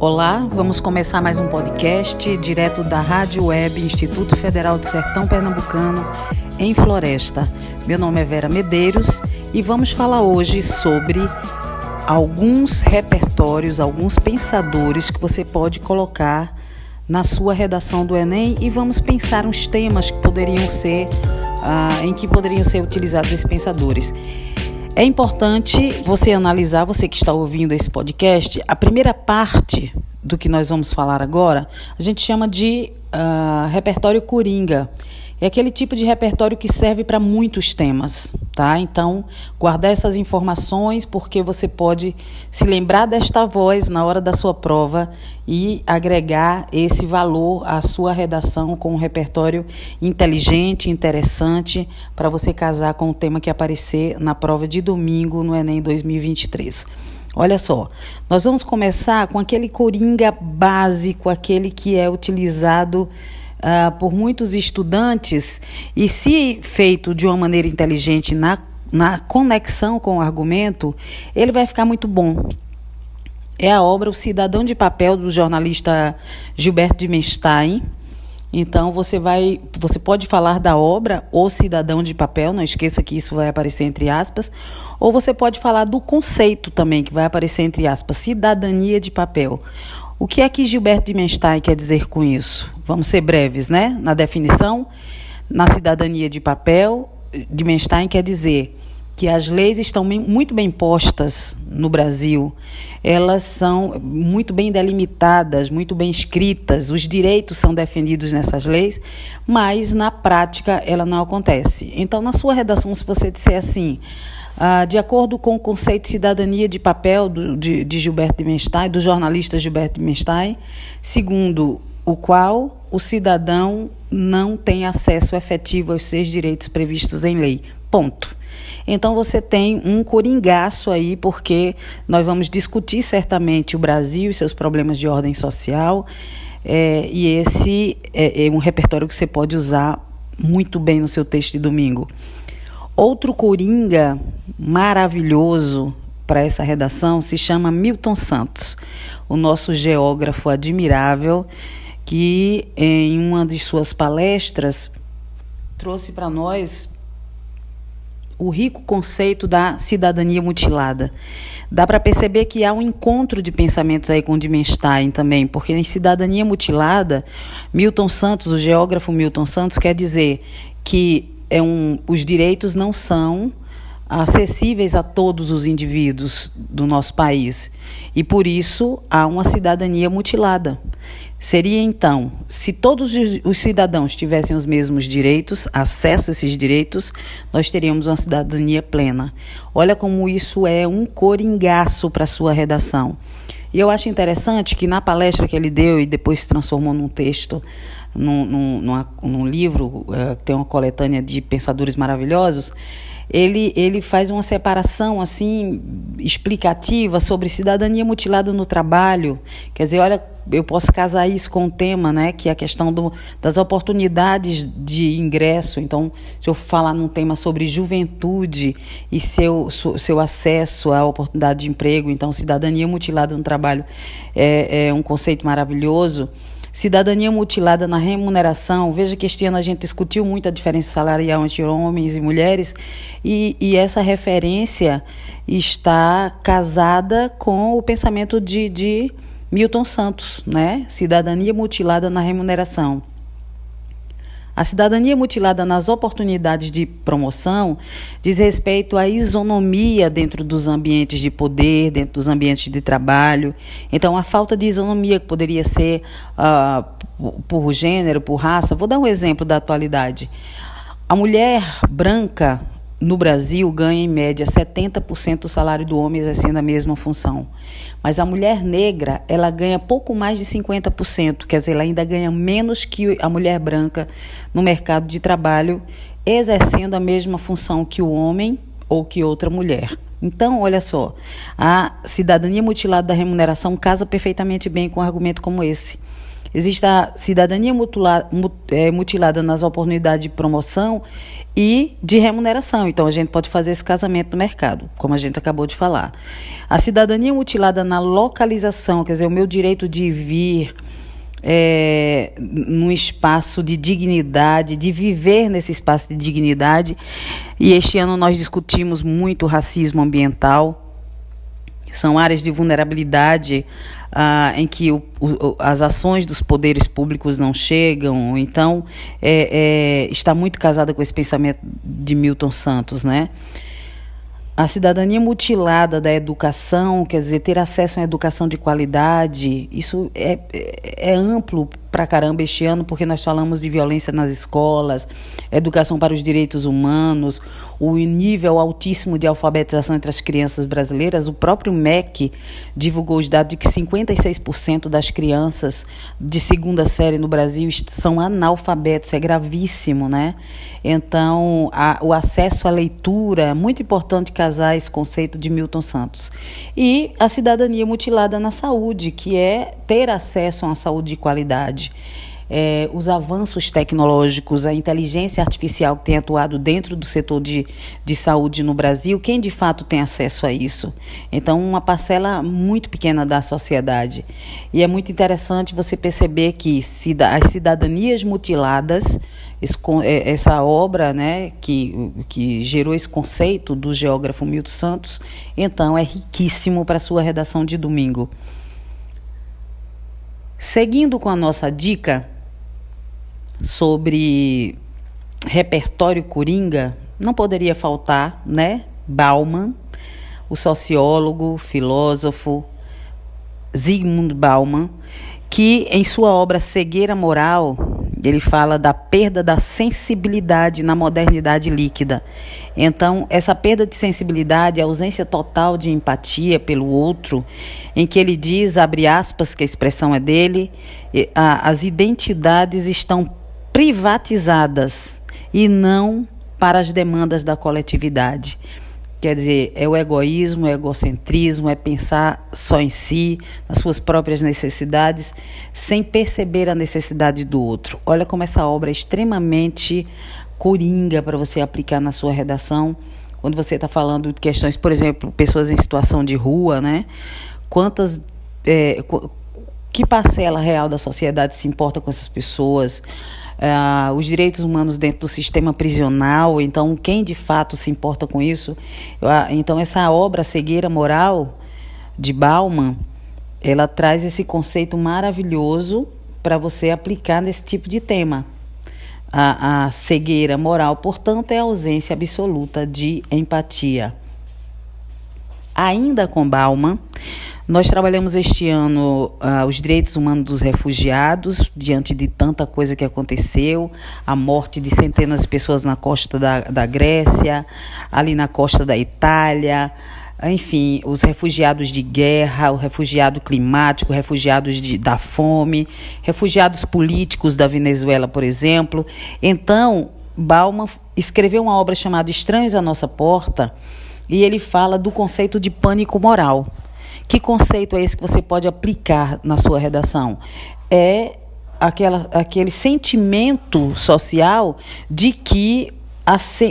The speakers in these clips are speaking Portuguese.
Olá, vamos começar mais um podcast direto da Rádio Web Instituto Federal do Sertão Pernambucano, em Floresta. Meu nome é Vera Medeiros e vamos falar hoje sobre alguns repertórios, alguns pensadores que você pode colocar na sua redação do Enem e vamos pensar uns temas que poderiam ser, em que poderiam ser utilizados esses pensadores. É importante você analisar, você que está ouvindo esse podcast, a primeira parte do que nós vamos falar agora, a gente chama de repertório coringa. É aquele tipo de repertório que serve para muitos temas, tá? Então, guardar essas informações porque você pode se lembrar desta voz na hora da sua prova e agregar esse valor à sua redação com um repertório inteligente, interessante, para você casar com o tema que aparecer na prova de domingo no Enem 2023. Olha só, nós vamos começar com aquele coringa básico, aquele que é utilizado por muitos estudantes e, se feito de uma maneira inteligente na conexão com o argumento, ele vai ficar muito bom. É a obra O Cidadão de Papel, do jornalista Gilberto Dimenstein. Então, você pode falar da obra O Cidadão de Papel, não esqueça que isso vai aparecer entre aspas, ou você pode falar do conceito também, que vai aparecer entre aspas, cidadania de papel. O que é que Gilberto Dimenstein quer dizer com isso? Vamos ser breves, né? Na definição, na cidadania de papel, Dimenstein quer dizer que as leis estão muito bem postas no Brasil, elas são muito bem delimitadas, muito bem escritas, os direitos são defendidos nessas leis, mas na prática ela não acontece. Então, na sua redação, se você disser assim, de acordo com o conceito de cidadania de papel de Gilberto Dimenstein, do jornalista Gilberto Dimenstein, segundo o qual o cidadão não tem acesso efetivo aos seus direitos previstos em lei. Ponto. Então, você tem um coringaço aí, porque nós vamos discutir certamente o Brasil e seus problemas de ordem social, e esse é um repertório que você pode usar muito bem no seu texto de domingo. Outro coringa maravilhoso para essa redação se chama Milton Santos, o nosso geógrafo admirável, que em uma de suas palestras trouxe para nós o rico conceito da cidadania mutilada. Dá para perceber que há um encontro de pensamentos aí com Dimenstein também, porque em cidadania mutilada, Milton Santos, o geógrafo Milton Santos, quer dizer que os direitos não são acessíveis a todos os indivíduos do nosso país. E, por isso, há uma cidadania mutilada. Seria, então, se todos os cidadãos tivessem os mesmos direitos, acesso a esses direitos, nós teríamos uma cidadania plena. Olha como isso é um coringaço para a sua redação. E eu acho interessante que na palestra que ele deu e depois se transformou num texto, num livro, que tem uma coletânea de pensadores maravilhosos, ele faz uma separação assim explicativa sobre cidadania mutilada no trabalho. Quer dizer, olha, eu posso casar isso com o tema, né, que é a questão das oportunidades de ingresso. Então, se eu falar num tema sobre juventude e seu acesso à oportunidade de emprego, então cidadania mutilada no trabalho é um conceito maravilhoso. Cidadania mutilada na remuneração. Veja que este ano a gente discutiu muito a diferença salarial entre homens e mulheres e essa referência está casada com o pensamento de Milton Santos, né? Cidadania mutilada na remuneração. A cidadania mutilada nas oportunidades de promoção diz respeito à isonomia dentro dos ambientes de poder, dentro dos ambientes de trabalho. Então, a falta de isonomia que poderia ser por gênero, por raça. Vou dar um exemplo da atualidade. A mulher branca no Brasil ganha, em média, 70% do salário do homem exercendo a mesma função. Mas a mulher negra, ela ganha pouco mais de 50%, quer dizer, ela ainda ganha menos que a mulher branca no mercado de trabalho, exercendo a mesma função que o homem ou que outra mulher. Então, olha só, a cidadania mutilada da remuneração casa perfeitamente bem com um argumento como esse. Existe a cidadania mutilada nas oportunidades de promoção e de remuneração. Então, a gente pode fazer esse casamento no mercado, como a gente acabou de falar. A cidadania mutilada na localização, quer dizer, o meu direito de vir num espaço de dignidade, de viver nesse espaço de dignidade. E este ano nós discutimos muito o racismo ambiental. São áreas de vulnerabilidade em que as ações dos poderes públicos não chegam. Então, está muito casada com esse pensamento de Milton Santos, né? A cidadania mutilada da educação, quer dizer, ter acesso a uma educação de qualidade, isso é amplo pra caramba este ano, porque nós falamos de violência nas escolas, educação para os direitos humanos, o nível altíssimo de alfabetização entre as crianças brasileiras. O próprio MEC divulgou os dados de que 56% das crianças de segunda série no Brasil são analfabetas, é gravíssimo, né? Então, o acesso à leitura, é muito importante casar esse conceito de Milton Santos. E a cidadania mutilada na saúde, que é ter acesso a uma saúde de qualidade. Os avanços tecnológicos, a inteligência artificial que tem atuado dentro do setor de saúde no Brasil, quem de fato tem acesso a isso? Então, uma parcela muito pequena da sociedade. E é muito interessante você perceber que as cidadanias mutiladas, essa obra, né, que gerou esse conceito do geógrafo Milton Santos, então é riquíssimo para a sua redação de domingo. Seguindo com a nossa dica sobre repertório coringa, não poderia faltar, né, Bauman, o sociólogo, filósofo Zygmunt Bauman, que em sua obra Cegueira Moral, ele fala da perda da sensibilidade na modernidade líquida. Então, essa perda de sensibilidade, a ausência total de empatia pelo outro, em que ele diz, abre aspas, que a expressão é dele, as identidades estão privatizadas e não para as demandas da coletividade. Quer dizer, é o egoísmo, é o egocentrismo, é pensar só em si, nas suas próprias necessidades, sem perceber a necessidade do outro. Olha como essa obra é extremamente coringa para você aplicar na sua redação, quando você está falando de questões, por exemplo, pessoas em situação de rua, né? Que parcela real da sociedade se importa com essas pessoas? Os direitos humanos dentro do sistema prisional, então quem de fato se importa com isso? Então essa obra Cegueira Moral de Bauman, ela traz esse conceito maravilhoso para você aplicar nesse tipo de tema. A cegueira moral, portanto, é a ausência absoluta de empatia. Ainda com Bauman, nós trabalhamos este ano os direitos humanos dos refugiados, diante de tanta coisa que aconteceu, a morte de centenas de pessoas na costa da Grécia, ali na costa da Itália, enfim, os refugiados de guerra, o refugiado climático, refugiados da fome, refugiados políticos da Venezuela, por exemplo. Então, Bauman escreveu uma obra chamada Estranhos à Nossa Porta, e ele fala do conceito de pânico moral. Que conceito é esse que você pode aplicar na sua redação? É aquele sentimento social de que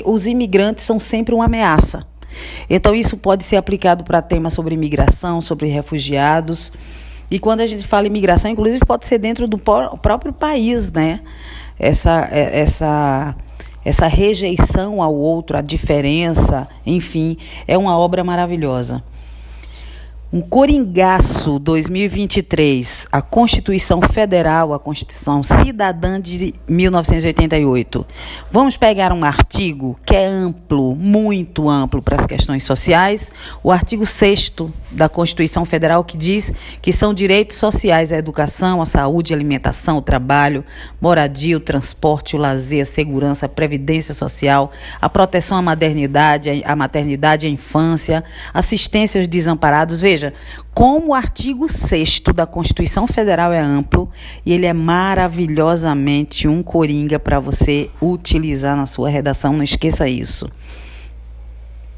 os imigrantes são sempre uma ameaça. Então, isso pode ser aplicado para temas sobre imigração, sobre refugiados. E quando a gente fala imigração, inclusive, pode ser dentro do próprio país, né? Essa rejeição ao outro, a diferença, enfim, é uma obra maravilhosa. Um coringaço 2023, a Constituição Federal, a Constituição Cidadã de 1988. Vamos pegar um artigo que é amplo, muito amplo para as questões sociais, o artigo 6º da Constituição Federal, que diz que são direitos sociais a educação, a saúde, a alimentação, o trabalho, moradia, o transporte, o lazer, a segurança, a previdência social, a proteção à maternidade, a infância, assistência aos desamparados. Veja, como o artigo 6º da Constituição Federal é amplo e ele é maravilhosamente um coringa para você utilizar na sua redação, não esqueça isso.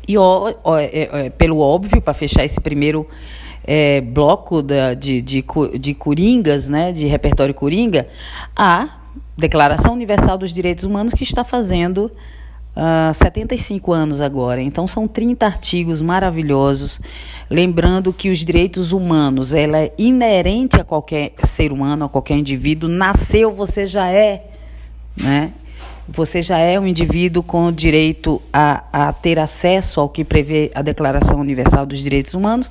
E pelo óbvio, para fechar esse primeiro bloco de coringas, né, de repertório coringa, a Declaração Universal dos Direitos Humanos, que está fazendo 75 anos agora. Então, são 30 artigos maravilhosos, lembrando que os direitos humanos, ela é inerente a qualquer ser humano, a qualquer indivíduo. Nasceu, você já é, né? Você já é um indivíduo com direito a ter acesso ao que prevê a Declaração Universal dos Direitos Humanos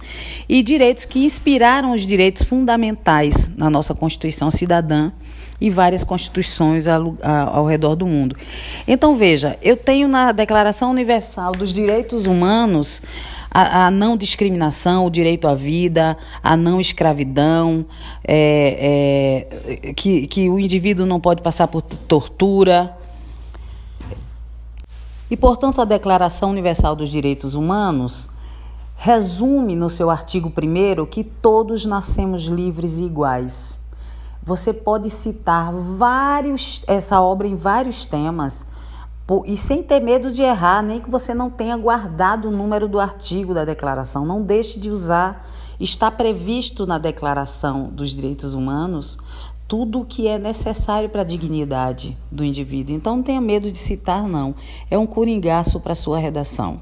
e direitos que inspiraram os direitos fundamentais na nossa Constituição Cidadã e várias constituições ao redor do mundo. Então, veja, eu tenho na Declaração Universal dos Direitos Humanos a não discriminação, o direito à vida, a não escravidão, que o indivíduo não pode passar por tortura. E, portanto, a Declaração Universal dos Direitos Humanos resume no seu artigo 1º que todos nascemos livres e iguais. Você pode citar essa obra em vários temas e sem ter medo de errar, nem que você não tenha guardado o número do artigo da declaração. Não deixe de usar. Está previsto na Declaração dos Direitos Humanos tudo o que é necessário para a dignidade do indivíduo. Então, não tenha medo de citar, não. É um coringaço para a sua redação.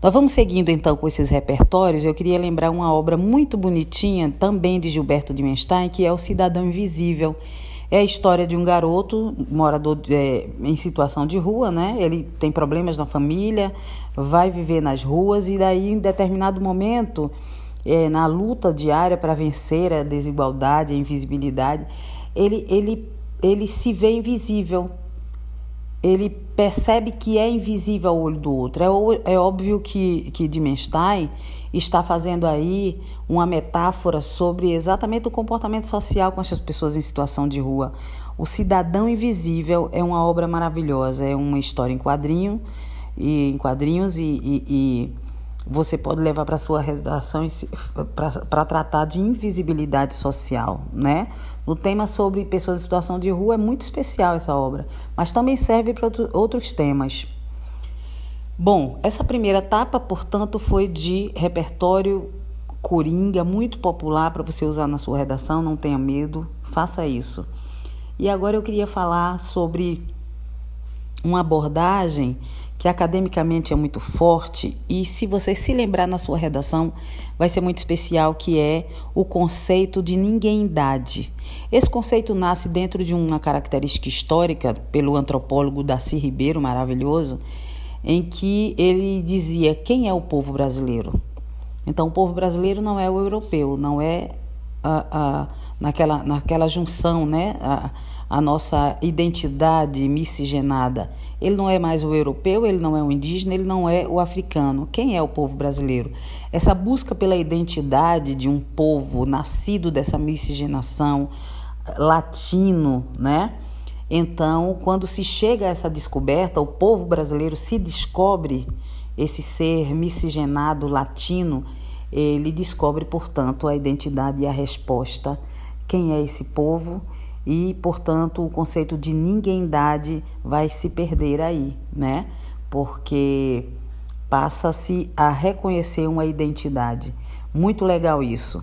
Nós vamos seguindo, então, com esses repertórios. Eu queria lembrar uma obra muito bonitinha, também de Gilberto Dimenstein, que é O Cidadão Invisível. É a história de um garoto, morador em situação de rua, né? Ele tem problemas na família, vai viver nas ruas e daí, em determinado momento, na luta diária para vencer a desigualdade, a invisibilidade, ele se vê invisível. Ele percebe que é invisível ao olho do outro. É óbvio que Dimenstein está fazendo aí uma metáfora sobre exatamente o comportamento social com essas pessoas em situação de rua. O Cidadão Invisível é uma obra maravilhosa, é uma história em quadrinhos e você pode levar para a sua redação para tratar de invisibilidade social, né? No tema sobre pessoas em situação de rua é muito especial essa obra, mas também serve para outros temas. Bom, essa primeira etapa, portanto, foi de repertório coringa, muito popular para você usar na sua redação, não tenha medo, faça isso. E agora eu queria falar sobre uma abordagem que academicamente é muito forte e, se você se lembrar na sua redação, vai ser muito especial, que é o conceito de ninguémidade. Esse conceito nasce dentro de uma característica histórica pelo antropólogo Darcy Ribeiro, maravilhoso, em que ele dizia: quem é o povo brasileiro? Então, o povo brasileiro não é o europeu, não é naquela junção, né? A nossa identidade miscigenada. Ele não é mais o europeu, ele não é o indígena, ele não é o africano. Quem é o povo brasileiro? Essa busca pela identidade de um povo nascido dessa miscigenação latino, né? Então, quando se chega a essa descoberta, o povo brasileiro se descobre esse ser miscigenado latino, ele descobre, portanto, a identidade e a resposta. Quem é esse povo? E, portanto, o conceito de ninguémidade vai se perder aí, né? Porque passa-se a reconhecer uma identidade. Muito legal isso.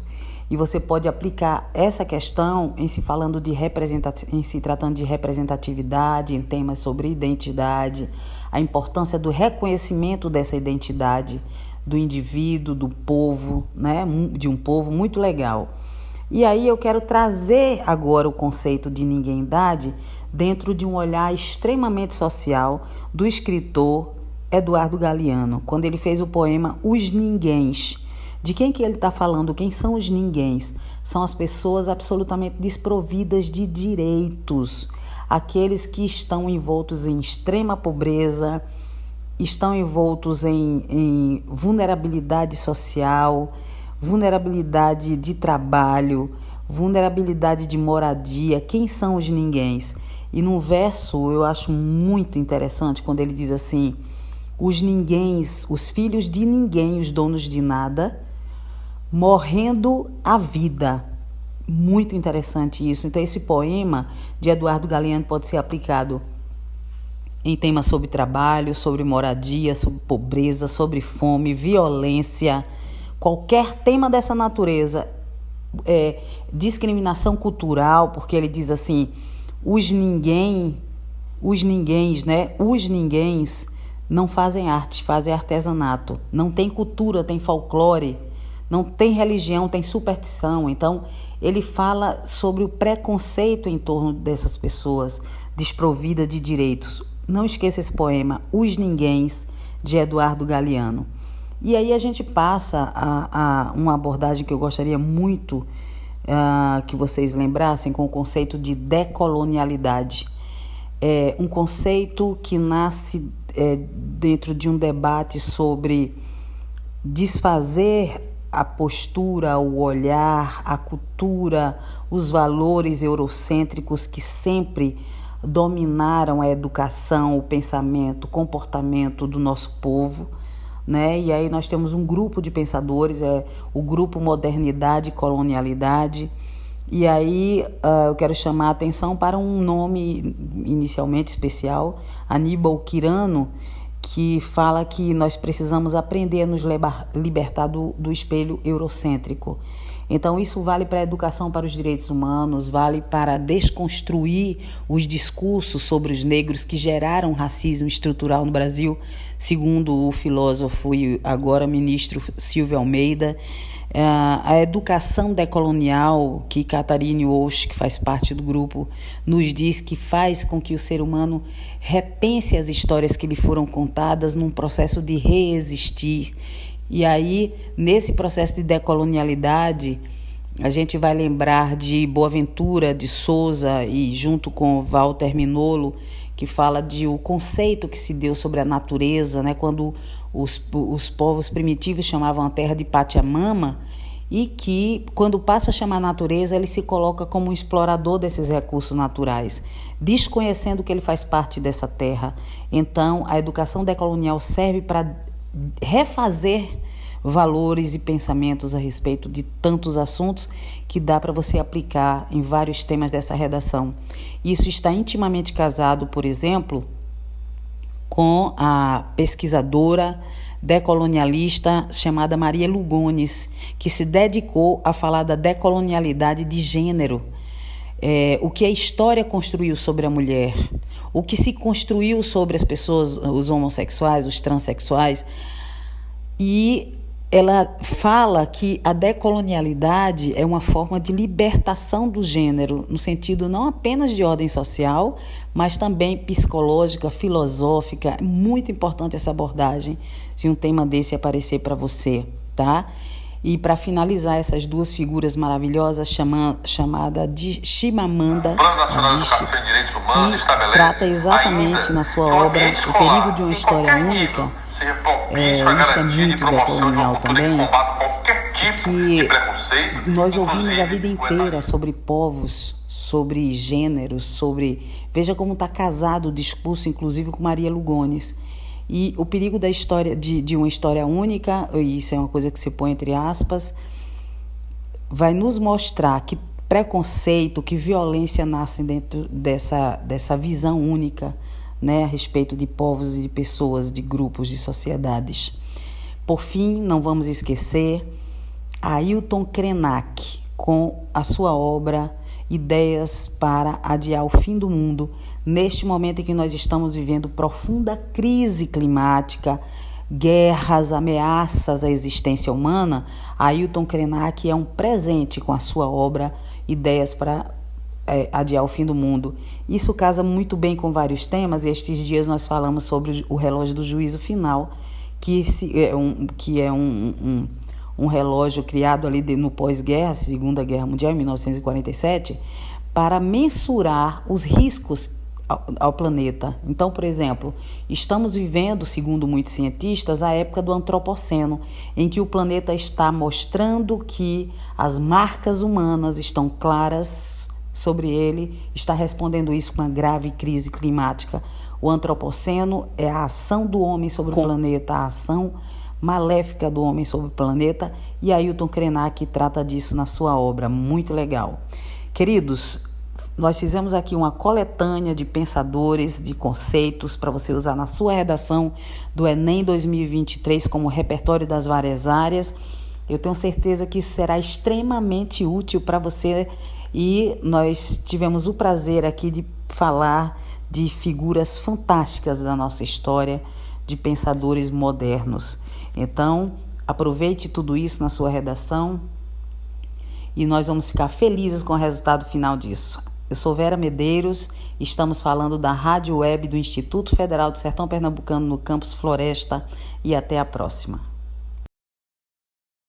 E você pode aplicar essa questão em se tratando de representatividade, em temas sobre identidade, a importância do reconhecimento dessa identidade do indivíduo, do povo, né? De um povo, muito legal. E aí eu quero trazer agora o conceito de ninguémidade dentro de um olhar extremamente social do escritor Eduardo Galeano, quando ele fez o poema Os Ninguéms. De quem que ele está falando? Quem são os ninguéms? São as pessoas absolutamente desprovidas de direitos, aqueles que estão envoltos em extrema pobreza, estão envoltos em vulnerabilidade social, vulnerabilidade de trabalho, vulnerabilidade de moradia. Quem são os ninguéms? E no verso eu acho muito interessante quando ele diz assim: os ninguéms, os filhos de ninguém, os donos de nada, morrendo a vida. Muito interessante isso. Então, esse poema de Eduardo Galeano pode ser aplicado em temas sobre trabalho, sobre moradia, sobre pobreza, sobre fome, violência, qualquer tema dessa natureza, discriminação cultural, porque ele diz assim, os ninguéms não fazem arte, fazem artesanato, não tem cultura, tem folclore, não tem religião, tem superstição. Então, ele fala sobre o preconceito em torno dessas pessoas desprovidas de direitos. Não esqueça esse poema, Os Ninguéms, de Eduardo Galeano. E aí a gente passa a uma abordagem que eu gostaria muito que vocês lembrassem, com o conceito de decolonialidade. É um conceito que nasce dentro de um debate sobre desfazer a postura, o olhar, a cultura, os valores eurocêntricos que sempre dominaram a educação, o pensamento, o comportamento do nosso povo, né? E aí nós temos um grupo de pensadores, o grupo Modernidade e Colonialidade. E aí eu quero chamar a atenção para um nome inicialmente especial, Aníbal Quirano, que fala que nós precisamos aprender a nos libertar do espelho eurocêntrico. Então, isso vale para a educação para os direitos humanos, vale para desconstruir os discursos sobre os negros que geraram racismo estrutural no Brasil, segundo o filósofo e agora ministro Silvio Almeida. A educação decolonial, que Catharine Walsh, que faz parte do grupo, nos diz que faz com que o ser humano repense as histórias que lhe foram contadas num processo de reexistir. E aí, nesse processo de decolonialidade, a gente vai lembrar de Boaventura de Souza e junto com Walter Mignolo, que fala de o conceito que se deu sobre a natureza, né, quando os povos primitivos chamavam a terra de Pachamama, e que, quando passa a chamar a natureza, ele se coloca como um explorador desses recursos naturais, desconhecendo que ele faz parte dessa terra. Então, a educação decolonial serve para refazer valores e pensamentos a respeito de tantos assuntos que dá para você aplicar em vários temas dessa redação. Isso está intimamente casado, por exemplo, com a pesquisadora decolonialista chamada Maria Lugones, que se dedicou a falar da decolonialidade de gênero. O que a história construiu sobre a mulher, o que se construiu sobre as pessoas, os homossexuais, os transexuais. E ela fala que a decolonialidade é uma forma de libertação do gênero, no sentido não apenas de ordem social, mas também psicológica, filosófica. É muito importante essa abordagem, se um tema desse aparecer para você, tá? E para finalizar, essas duas figuras maravilhosas, chamada de Chimamanda Adichie, que trata exatamente na sua obra o perigo de uma história única. Isso é muito decolonial também, que nós ouvimos a vida inteira sobre povos, sobre gêneros, veja como está casado o discurso, inclusive com Maria Lugones. E o perigo da história, de uma história única, e isso é uma coisa que se põe entre aspas, vai nos mostrar que preconceito, que violência nascem dentro dessa visão única, né, a respeito de povos e de pessoas, de grupos, de sociedades. Por fim, não vamos esquecer Ailton Krenak, com a sua obra Ideias para Adiar o Fim do Mundo, neste momento em que nós estamos vivendo profunda crise climática, guerras, ameaças à existência humana. Ailton Krenak é um presente com a sua obra Ideias para Adiar o Fim do Mundo. Isso casa muito bem com vários temas, e estes dias nós falamos sobre o relógio do juízo final, que é um relógio criado ali no pós-guerra, Segunda Guerra Mundial, em 1947, para mensurar os riscos ao planeta. Então, por exemplo, estamos vivendo, segundo muitos cientistas, a época do antropoceno, em que o planeta está mostrando que as marcas humanas estão claras sobre ele, está respondendo isso com uma grave crise climática. O antropoceno é a ação do homem sobre o planeta, a ação maléfica do homem sobre o planeta, e Ailton Krenak trata disso na sua obra, muito legal. Queridos, nós fizemos aqui uma coletânea de pensadores, de conceitos para você usar na sua redação do Enem 2023 como repertório das várias áreas. Eu tenho certeza que isso será extremamente útil para você e nós tivemos o prazer aqui de falar de figuras fantásticas da nossa história, de pensadores modernos. Então, aproveite tudo isso na sua redação e nós vamos ficar felizes com o resultado final disso. Eu sou Vera Medeiros, estamos falando da Rádio Web do Instituto Federal do Sertão Pernambucano no Campus Floresta e até a próxima.